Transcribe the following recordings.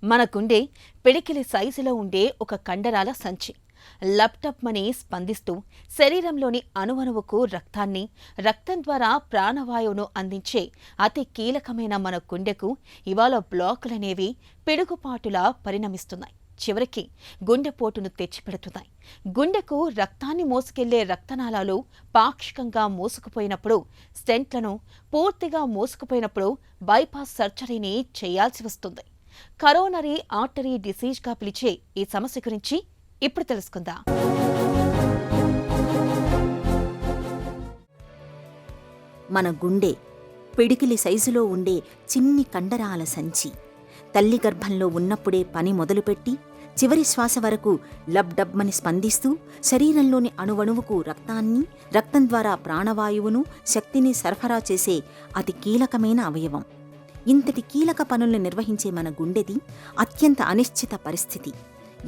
మనకుండే పిడికిలి సైజులో ఉండే ఒక కండరాల సంచి లప్టప్మని స్పందిస్తూ శరీరంలోని అణువణువుకు రక్తాన్ని, రక్తం ద్వారా ప్రాణవాయువును అందించే అతి కీలకమైన మన గుండెకు ఇవాళ బ్లాకులనేవి పిడుగుపాటులా పరిణమిస్తున్నాయి. చివరికి గుండెపోటును తెచ్చిపెడుతున్నాయి. గుండెకు రక్తాన్ని మోసుకెళ్లే రక్తనాళాలు పాక్షికంగా మూసుకుపోయినప్పుడు, స్టెంట్లను పూర్తిగా మూసుకుపోయినప్పుడు బైపాస్ సర్జరీని చేయాల్సి వస్తుంది. కరోనరీ ఆర్టరీ డిసీజ్గా పిలిచే ఈ సమస్య గురించి ఇప్పుడు తెలుసుకుందాం. మన గుండె పిడికిలి సైజులో ఉండే చిన్ని కండరాల సంచి. తల్లి గర్భంలో ఉన్నప్పుడే పని మొదలుపెట్టి చివరి శ్వాస వరకు లబ్డబ్మని స్పందిస్తూ శరీరంలోని అణువణువుకు రక్తాన్ని, రక్తం ద్వారా ప్రాణవాయువును, శక్తిని సరఫరా చేసే అతి కీలకమైన అవయవం. ఇంతటి కీలక పనుల్ని నిర్వహించే మన గుండెది అత్యంత అనిశ్చిత పరిస్థితి.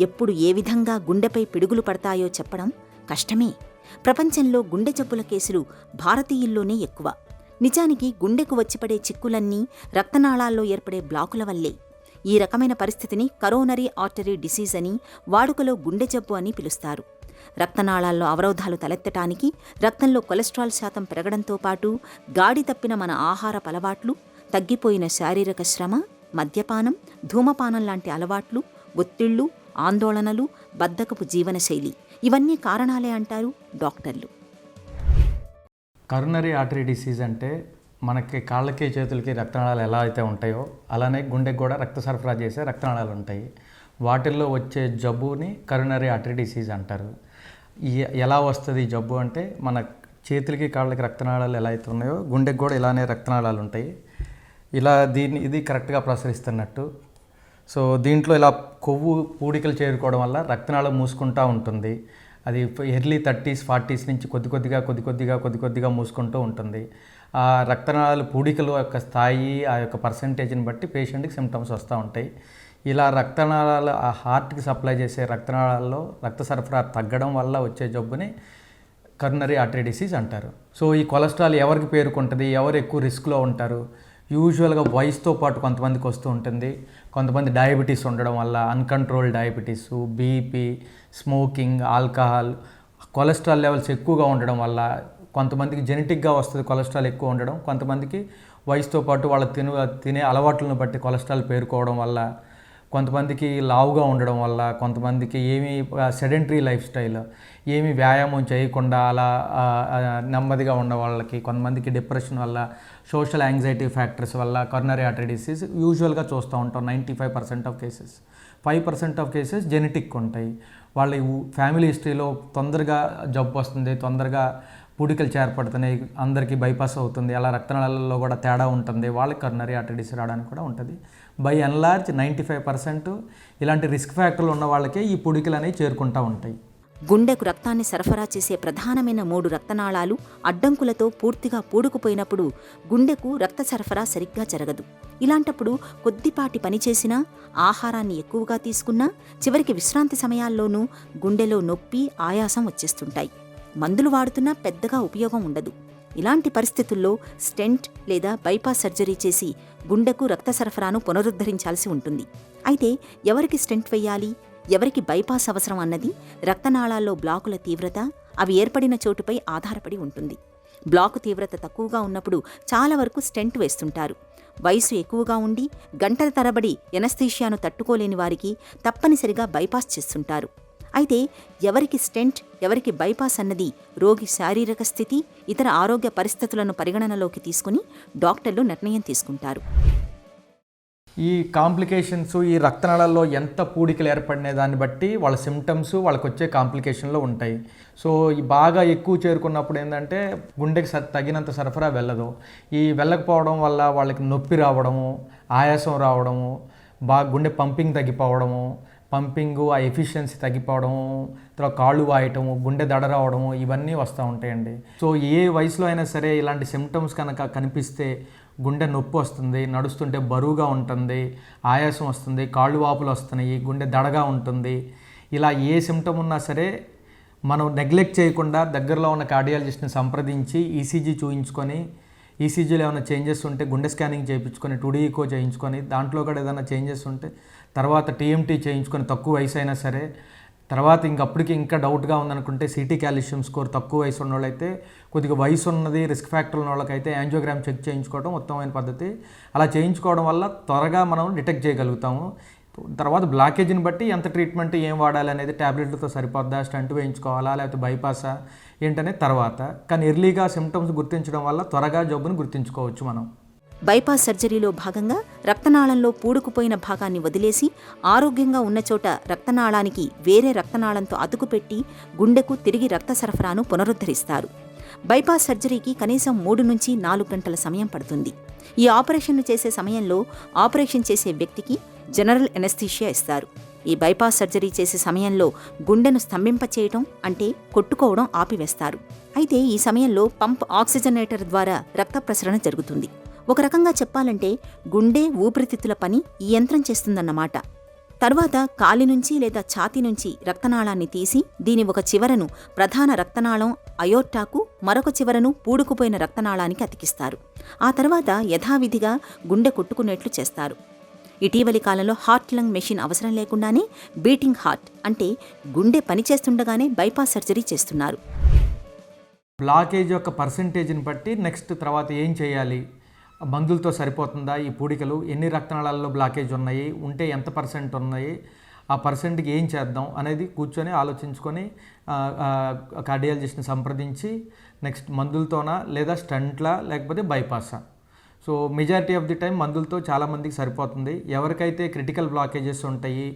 ఎప్పుడు ఏ విధంగా గుండెపై పిడుగులు పడతాయో చెప్పడం కష్టమే. ప్రపంచంలో గుండె జబ్బుల కేసులు భారతీయుల్లోనే ఎక్కువ. నిజానికి గుండెకు వచ్చిపడే చిక్కులన్నీ రక్తనాళాల్లో ఏర్పడే బ్లాకుల వల్లే. ఈ రకమైన పరిస్థితిని కరోనరీ ఆర్టరీ డిసీజ్ అని, వాడుకలో గుండె జబ్బు అని పిలుస్తారు. రక్తనాళాల్లో అవరోధాలు తలెత్తటానికి రక్తంలో కొలెస్ట్రాల్ శాతం పెరగడంతో పాటు గాడి తప్పిన మన ఆహారపు అలవాట్లు, తగ్గిపోయిన శారీరక శ్రమ, మద్యపానం, ధూమపానం లాంటి అలవాట్లు, ఒత్తిళ్లు, ఆందోళనలు, బద్ధకపు జీవనశైలి ఇవన్నీ కారణాలే అంటారు డాక్టర్లు. కరోనరీ ఆర్టరీ డిసీజ్ అంటే మనకి కాళ్ళకి చేతులకి రక్తనాళాలు ఎలా అయితే ఉంటాయో అలానే గుండెకి కూడా రక్త సరఫరా చేసే రక్తనాళాలు ఉంటాయి. వాటిల్లో వచ్చే జబ్బుని కరోనరీ ఆర్టరీ డిసీజ్ అంటారు. ఎలా వస్తుంది ఈ జబ్బు అంటే, మన చేతులకి కాళ్ళకి రక్తనాళాలు ఎలా అయితే ఉన్నాయో గుండెకి కూడా ఇలానే రక్తనాళాలు ఉంటాయి. ఇది కరెక్ట్గా ప్రసరిస్తున్నట్టు. సో దీంట్లో ఇలా కొవ్వు పూడికలు చేరుకోవడం వల్ల రక్తనాళం మూసుకుంటూ ఉంటుంది. అది ఎర్లీ 30s 40s నుంచి కొద్ది కొద్దిగా మూసుకుంటూ ఉంటుంది. ఆ రక్తనాళాలు పూడికల యొక్క స్థాయి, ఆ యొక్క పర్సంటేజ్ని బట్టి పేషెంట్కి సిమ్టమ్స్ వస్తూ ఉంటాయి. ఇలా రక్తనాళాలు ఆ హార్ట్కి సప్లై చేసే రక్తనాళాల్లో రక్త సరఫరా తగ్గడం వల్ల వచ్చే జబ్బుని కరోనరీ ఆర్టరీ డిసీజ్ అంటారు. సో ఈ కొలెస్ట్రాల్ ఎవరికి పేరుకుంటుంది, ఎవరు ఎక్కువ రిస్క్లో ఉంటారు? యూజువల్గా వయసుతో పాటు కొంతమందికి వస్తూ ఉంటుంది. కొంతమంది డయాబెటీస్ ఉండడం వల్ల, uncontrolled diabetes, BP, smoking, alcohol, cholesterol levels ఎక్కువగా ఉండడం వల్ల, కొంతమందికి జెనెటిక్గా వస్తుంది కొలెస్ట్రాల్ ఎక్కువ ఉండడం, కొంతమందికి వయసుతో పాటు వాళ్ళ తినే అలవాట్లను బట్టి కొలెస్ట్రాల్ పేరుకోవడం వల్ల, కొంతమందికి లావుగా ఉండడం వల్ల, కొంతమందికి ఏమీ సెడెంటరీ లైఫ్ స్టైల్, ఏమీ వ్యాయామం చేయకుండా అలా నెమ్మదిగా ఉన్న వాళ్ళకి, కొంతమందికి డిప్రెషన్ వల్ల, సోషల్ యాంగ్జైటీ ఫ్యాక్టర్స్ వల్ల కరోనరీ ఆర్టరీ డిసీజ్ యూజువల్గా చూస్తూ ఉంటాం. 95% of cases. 5% of cases genetic ఉంటాయి. వాళ్ళ ఫ్యామిలీ హిస్టరీలో తొందరగా జబ్బు వస్తుంది, తొందరగా పూడికలు చేర్పడుతున్నాయి, అందరికీ బైపాస్ అవుతుంది, అలా రక్తనాళాలలో కూడా తేడా ఉంటుంది, వాళ్ళకి కరోనరీ ఆర్టరీ డిసీజ్ రావడానికి కూడా ఉంటుంది. బై అండ్ లార్జ్ 95% ఇలాంటి రిస్క్ ఫ్యాక్టర్లు ఉన్న వాళ్ళకే ఈ పూడికలు అనేవి చేరుకుంటూ ఉంటాయి. గుండెకు రక్తాన్ని సరఫరా చేసే ప్రధానమైన 3 రక్తనాళాలు అడ్డంకులతో పూర్తిగా పూడుకుపోయినప్పుడు గుండెకు రక్త సరఫరా సరిగ్గా జరగదు. ఇలాంటప్పుడు కొద్దిపాటి పని చేసినా, ఆహారాన్ని ఎక్కువగా తీసుకున్నా, చివరికి విశ్రాంతి సమయాల్లోనూ గుండెలో నొప్పి, ఆయాసం వచ్చేస్తుంటాయి. మందులు వాడుతున్నా పెద్దగా ఉపయోగం ఉండదు. ఇలాంటి పరిస్థితుల్లో స్టెంట్ లేదా బైపాస్ సర్జరీ చేసి గుండెకు రక్త సరఫరాను పునరుద్ధరించాల్సి ఉంటుంది. అయితే ఎవరికి స్టెంట్ వెయ్యాలి, ఎవరికి బైపాస్ అవసరం అన్నది రక్తనాళాల్లో బ్లాకుల తీవ్రత, అవి ఏర్పడిన చోటుపై ఆధారపడి ఉంటుంది. బ్లాకు తీవ్రత తక్కువగా ఉన్నప్పుడు చాలా వరకు స్టెంట్ వేస్తుంటారు. వయసు ఎక్కువగా ఉండి గంటల తరబడి ఎనస్థీషియాను తట్టుకోలేని వారికి తప్పనిసరిగా బైపాస్ చేస్తుంటారు. అయితే ఎవరికి స్టెంట్, ఎవరికి బైపాస్ అన్నది రోగి శారీరక స్థితి, ఇతర ఆరోగ్య పరిస్థితులను పరిగణనలోకి తీసుకుని డాక్టర్లు నిర్ణయం తీసుకుంటారు. ఈ కాంప్లికేషన్స్, ఈ రక్తనాళాల్లో ఎంత పూడికలు ఏర్పడినే దాన్ని బట్టి వాళ్ళ సిమ్టమ్స్, వాళ్ళకి వచ్చే కాంప్లికేషన్లో ఉంటాయి. సో ఈ బాగా ఎక్కువ చేరుకున్నప్పుడు ఏంటంటే గుండెకి తగినంత సరఫరా వెళ్ళదు. ఈ వెళ్ళకపోవడం వల్ల వాళ్ళకి నొప్పి రావడము, ఆయాసం రావడము, గుండె పంపింగ్ తగ్గిపోవడము, ఆ ఎఫిషియన్సీ తగ్గిపోవడము, తర్వాత కాళ్ళు వాయటము, గుండె దడ రావడము, ఇవన్నీ వస్తూ ఉంటాయండి. సో ఏ వయసులో అయినా సరే ఇలాంటి సిమ్టమ్స్ కనుక కనిపిస్తే గుండె నొప్పి వస్తుంది, నడుస్తుంటే బరువుగా ఉంటుంది, ఆయాసం వస్తుంది, కాళ్ళు వాపులు వస్తున్నాయి, గుండె దడగా ఉంటుంది, ఇలా ఏ సిమ్టమ్ ఉన్నా సరే మనం నెగ్లెక్ట్ చేయకుండా దగ్గరలో ఉన్న కార్డియాలజిస్ట్ని సంప్రదించి ఈసీజీ చూయించుకొని, ఈసీజీలో ఏమైనా చేంజెస్ ఉంటే గుండె స్కానింగ్ చేయించుకొని, 2D ఈకో చేయించుకొని, దాంట్లో కూడా ఏదైనా చేంజెస్ ఉంటే తర్వాత టీఎంటీ చేయించుకొని తక్కువ వయసు అయినా సరే, తర్వాత ఇంకప్పటికి ఇంకా డౌట్గా ఉందనుకుంటే సిటీ కాల్షియం స్కోర్ తక్కువ వయసు ఉన్న వాళ్ళైతే, కొద్దిగా వయసు ఉన్నది రిస్క్ ఫ్యాక్టర్ ఉన్న వాళ్ళకైతే యాంజియోగ్రామ్ చెక్ చేయించుకోవడం ఉత్తమమైన పద్ధతి. అలా చేయించుకోవడం వల్ల త్వరగా మనం డిటెక్ట్ చేయగలుగుతాము. తర్వాత బ్లాకేజీని బట్టి ఎంత ట్రీట్మెంట్ ఏం వాడాలి అనేది, ట్యాబ్లెట్లతో సరిపోద్దా, స్టంట్ వేయించుకోవాలా లేకపోతే బైపాసా ఏంటనే తర్వాత. కానీ ఎర్లీగా సిమ్టమ్స్ గుర్తించడం వల్ల త్వరగా జబ్బును గుర్తించుకోవచ్చు మనం. బైపాస్ సర్జరీలో భాగంగా రక్తనాళంలో పూడుకుపోయిన భాగాన్ని వదిలేసి ఆరోగ్యంగా ఉన్న చోట రక్తనాళానికి వేరే రక్తనాళంతో అతుకుపెట్టి గుండెకు తిరిగి రక్త సరఫరాను పునరుద్ధరిస్తారు. బైపాస్ సర్జరీకి కనీసం 3 నుంచి 4 గంటల సమయం పడుతుంది. ఈ ఆపరేషన్ను చేసే సమయంలో ఆపరేషన్ చేసే వ్యక్తికి జనరల్ ఎనస్థీషియా ఇస్తారు. ఈ బైపాస్ సర్జరీ చేసే సమయంలో గుండెను స్తంభింపచేయటం అంటే కొట్టుకోవడం ఆపివేస్తారు. అయితే ఈ సమయంలో పంప్ ఆక్సిజనేటర్ ద్వారా రక్త ప్రసరణ జరుగుతుంది. ఒక రకంగా చెప్పాలంటే గుండె ఊపిరితిత్తుల పని ఈ యంత్రం చేస్తుందన్నమాట. తర్వాత కాలి నుంచి లేదా ఛాతీ నుంచి రక్తనాళాన్ని తీసి దీని ఒక చివరను ప్రధాన రక్తనాళం అయోర్టాకు, మరొక చివరను పూడుకుపోయిన రక్తనాళానికి అతికిస్తారు. ఆ తర్వాత యథావిధిగా గుండె కొట్టుకునేట్లు చేస్తారు. ఇటీవలి కాలంలో హార్ట్ లంగ్ మెషిన్ అవసరం లేకుండానే బీటింగ్ హార్ట్ అంటే గుండె పనిచేస్తుండగానే బైపాస్ సర్జరీ చేస్తున్నారు. బ్లాకేజ్ యొక్క పర్సంటేజ్ని బట్టి నెక్స్ట్ తర్వాత ఏం చేయాలి, మందులతో సరిపోతుందా, ఈ పూడికలు ఎన్ని రక్తనాళాల్లో బ్లాకేజ్ ఉన్నాయి, ఉంటే ఎంత పర్సెంట్ ఉన్నాయి, ఆ పర్సెంట్కి ఏం చేద్దాం అనేది కూర్చొని ఆలోచించుకొని కార్డియాలజిస్ట్ని సంప్రదించి నెక్స్ట్ మందులతోనా లేదా స్టంట్లా లేకపోతే బైపాసా. So majority of the time మందులతో చాలామందికి సరిపోతుంది. ఎవరికైతే క్రిటికల్ బ్లాకేజెస్ ఉంటాయి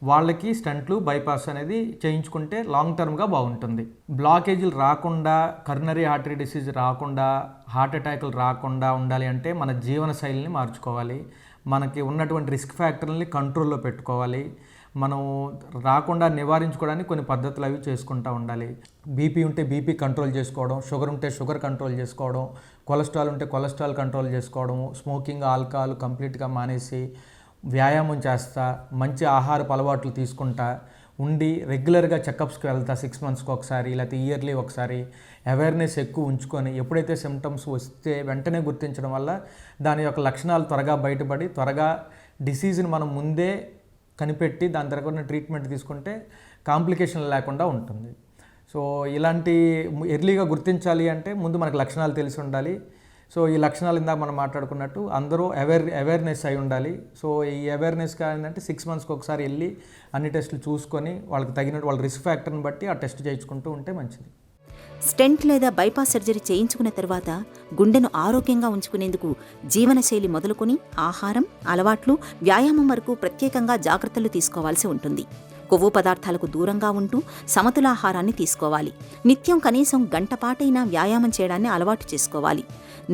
వాళ్ళకి స్టంట్లు, బైపాస్ అనేది చేయించుకుంటే లాంగ్ టర్మ్గా బాగుంటుంది. బ్లాకేజీలు రాకుండా, కరోనరీ ఆర్టరీ డిసీజ్ రాకుండా, హార్ట్ అటాకులు రాకుండా ఉండాలి అంటే మన జీవనశైలిని మార్చుకోవాలి. మనకి ఉన్నటువంటి రిస్క్ ఫ్యాక్టర్ని కంట్రోల్లో పెట్టుకోవాలి. మనం రాకుండా నివారించుకోవడానికి కొన్ని పద్ధతులు అవి చేసుకుంటూ ఉండాలి. బీపీ ఉంటే బీపీ కంట్రోల్ చేసుకోవడం, షుగర్ ఉంటే షుగర్ కంట్రోల్ చేసుకోవడం, కొలెస్ట్రాల్ ఉంటే కొలెస్ట్రాల్ కంట్రోల్ చేసుకోవడం, స్మోకింగ్, ఆల్కహాల్ కంప్లీట్గా మానేసి వ్యాయామం చేస్తా, మంచి ఆహారపు అలవాట్లు తీసుకుంటా ఉండి రెగ్యులర్గా చెకప్స్కి వెళ్తా 6 మంత్స్కి ఒకసారి లేకపోతే ఇయర్లీ ఒకసారి. అవేర్నెస్ ఎక్కువ ఉంచుకొని ఎప్పుడైతే సిమ్టమ్స్ వస్తే వెంటనే గుర్తించడం వల్ల దాని యొక్క లక్షణాలు త్వరగా బయటపడి త్వరగా డిసీజ్ని మనం ముందే కనిపెట్టి దాని తరగతి ట్రీట్మెంట్ తీసుకుంటే కాంప్లికేషన్ లేకుండా ఉంటుంది. సో ఇలాంటి ఎర్లీగా గుర్తించాలి అంటే ముందు మనకు లక్షణాలు తెలిసి ఉండాలి. సో ఈ లక్షణాలు ఇందాక మనం మాట్లాడుకున్నట్టు అందరూ అవేర్నెస్ అయి ఉండాలి. సో ఈ అవేర్నెస్ ఏంటంటే 6 మంత్స్కి ఒకసారి వెళ్ళి అన్ని టెస్టులు చూసుకొని వాళ్ళకి తగినట్టు వాళ్ళ రిస్క్ ఫ్యాక్టర్ని బట్టి ఆ టెస్ట్ చేయించుకుంటూ ఉంటే మంచిది. స్టెంట్ లేదా బైపాస్ సర్జరీ చేయించుకున్న తర్వాత గుండెను ఆరోగ్యంగా ఉంచుకునేందుకు జీవనశైలి మొదలుకొని ఆహారం, అలవాట్లు, వ్యాయామం వరకు ప్రత్యేకంగా జాగ్రత్తలు తీసుకోవాల్సి ఉంటుంది. కొవ్వు పదార్థాలకు దూరంగా ఉంటూ సమతులాహారాన్ని తీసుకోవాలి. నిత్యం కనీసం గంటపాటైనా వ్యాయామం చేయడాన్ని అలవాటు చేసుకోవాలి.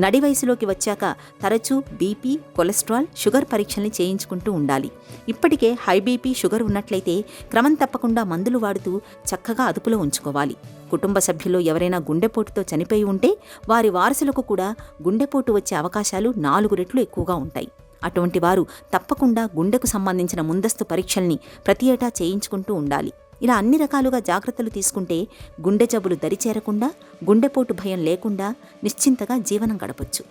నడి వయసులోకి వచ్చాక తరచూ బీపీ, కొలెస్ట్రాల్, షుగర్ పరీక్షల్ని చేయించుకుంటూ ఉండాలి. ఇప్పటికే హై బీపీ, షుగర్ ఉన్నట్లయితే క్రమం తప్పకుండా మందులు వాడుతూ చక్కగా అదుపులో ఉంచుకోవాలి. కుటుంబ సభ్యుల్లో ఎవరైనా గుండెపోటుతో చనిపోయి ఉంటే వారి వారసులకు కూడా గుండెపోటు వచ్చే అవకాశాలు 4 రెట్లు ఎక్కువగా ఉంటాయి. అటువంటి వారు తప్పకుండా గుండెకు సంబంధించిన ముందస్తు పరీక్షల్ని ప్రతి ఏటా చేయించుకుంటూ ఉండాలి. ఇలా అన్ని రకాలుగా జాగ్రత్తలు తీసుకుంటే గుండె జబ్బులు దరిచేరకుండా, గుండెపోటు భయం లేకుండా నిశ్చింతగా జీవనం గడపొచ్చు.